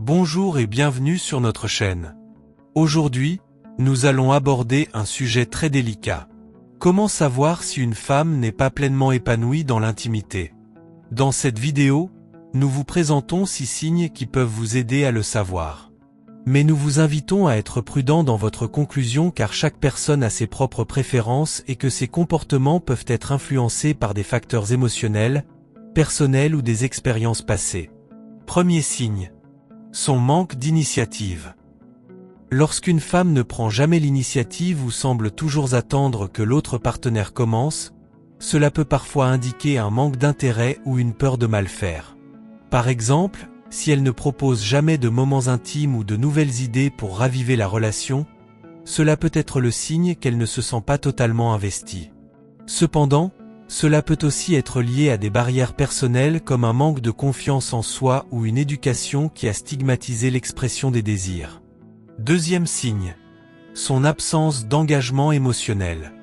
Bonjour et bienvenue sur notre chaîne. Aujourd'hui, nous allons aborder un sujet très délicat. Comment savoir si une femme n'est pas pleinement épanouie dans l'intimité? Dans cette vidéo, nous vous présentons 6 signes qui peuvent vous aider à le savoir. Mais nous vous invitons à être prudent dans votre conclusion car chaque personne a ses propres préférences et que ses comportements peuvent être influencés par des facteurs émotionnels, personnels ou des expériences passées. Premier signe. Son manque d'initiative. Lorsqu'une femme ne prend jamais l'initiative ou semble toujours attendre que l'autre partenaire commence, cela peut parfois indiquer un manque d'intérêt ou une peur de mal faire. Par exemple, si elle ne propose jamais de moments intimes ou de nouvelles idées pour raviver la relation, cela peut être le signe qu'elle ne se sent pas totalement investie. Cependant, cela peut aussi être lié à des barrières personnelles comme un manque de confiance en soi ou une éducation qui a stigmatisé l'expression des désirs. Deuxième signe. Son absence d'engagement émotionnel.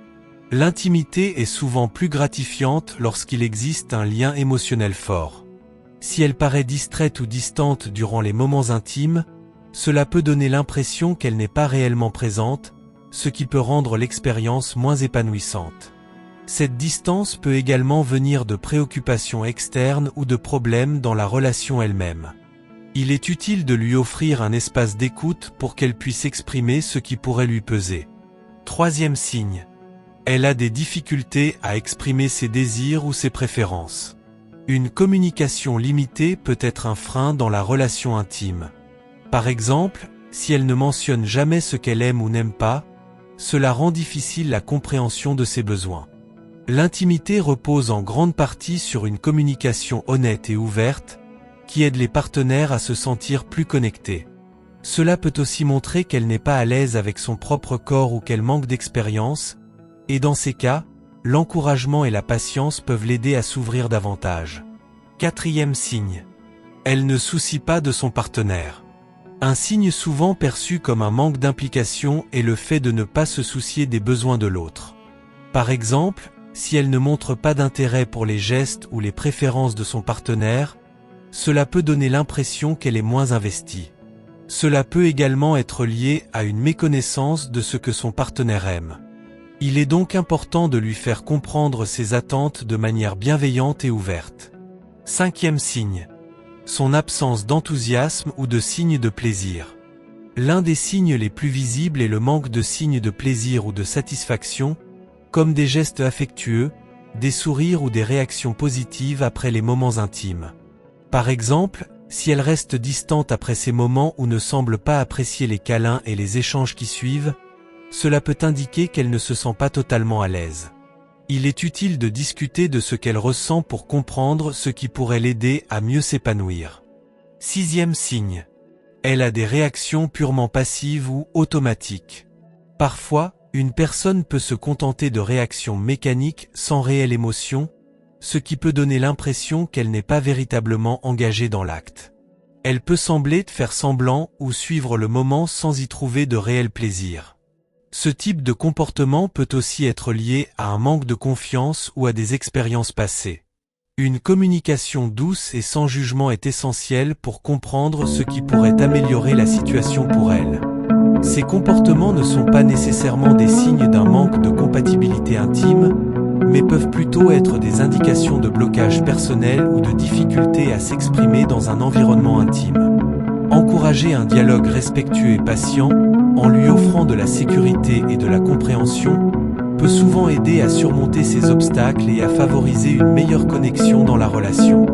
L'intimité est souvent plus gratifiante lorsqu'il existe un lien émotionnel fort. Si elle paraît distraite ou distante durant les moments intimes, cela peut donner l'impression qu'elle n'est pas réellement présente, ce qui peut rendre l'expérience moins épanouissante. Cette distance peut également venir de préoccupations externes ou de problèmes dans la relation elle-même. Il est utile de lui offrir un espace d'écoute pour qu'elle puisse exprimer ce qui pourrait lui peser. Troisième signe. Elle a des difficultés à exprimer ses désirs ou ses préférences. Une communication limitée peut être un frein dans la relation intime. Par exemple, si elle ne mentionne jamais ce qu'elle aime ou n'aime pas, cela rend difficile la compréhension de ses besoins. L'intimité repose en grande partie sur une communication honnête et ouverte, qui aide les partenaires à se sentir plus connectés. Cela peut aussi montrer qu'elle n'est pas à l'aise avec son propre corps ou qu'elle manque d'expérience, et dans ces cas, l'encouragement et la patience peuvent l'aider à s'ouvrir davantage. Quatrième signe. Elle ne soucie pas de son partenaire. Un signe souvent perçu comme un manque d'implication est le fait de ne pas se soucier des besoins de l'autre. Par exemple, si elle ne montre pas d'intérêt pour les gestes ou les préférences de son partenaire, cela peut donner l'impression qu'elle est moins investie. Cela peut également être lié à une méconnaissance de ce que son partenaire aime. Il est donc important de lui faire comprendre ses attentes de manière bienveillante et ouverte. Cinquième signe. Son absence d'enthousiasme ou de signes de plaisir. L'un des signes les plus visibles est le manque de signes de plaisir ou de satisfaction, comme des gestes affectueux, des sourires ou des réactions positives après les moments intimes. Par exemple, si elle reste distante après ces moments ou ne semble pas apprécier les câlins et les échanges qui suivent, cela peut indiquer qu'elle ne se sent pas totalement à l'aise. Il est utile de discuter de ce qu'elle ressent pour comprendre ce qui pourrait l'aider à mieux s'épanouir. Sixième signe. Elle a des réactions purement passives ou automatiques. Parfois, une personne peut se contenter de réactions mécaniques sans réelle émotion, ce qui peut donner l'impression qu'elle n'est pas véritablement engagée dans l'acte. Elle peut sembler faire semblant ou suivre le moment sans y trouver de réel plaisir. Ce type de comportement peut aussi être lié à un manque de confiance ou à des expériences passées. Une communication douce et sans jugement est essentielle pour comprendre ce qui pourrait améliorer la situation pour elle. Ces comportements ne sont pas nécessairement des signes d'un manque de compatibilité intime, mais peuvent plutôt être des indications de blocage personnel ou de difficulté à s'exprimer dans un environnement intime. Encourager un dialogue respectueux et patient, en lui offrant de la sécurité et de la compréhension, peut souvent aider à surmonter ces obstacles et à favoriser une meilleure connexion dans la relation.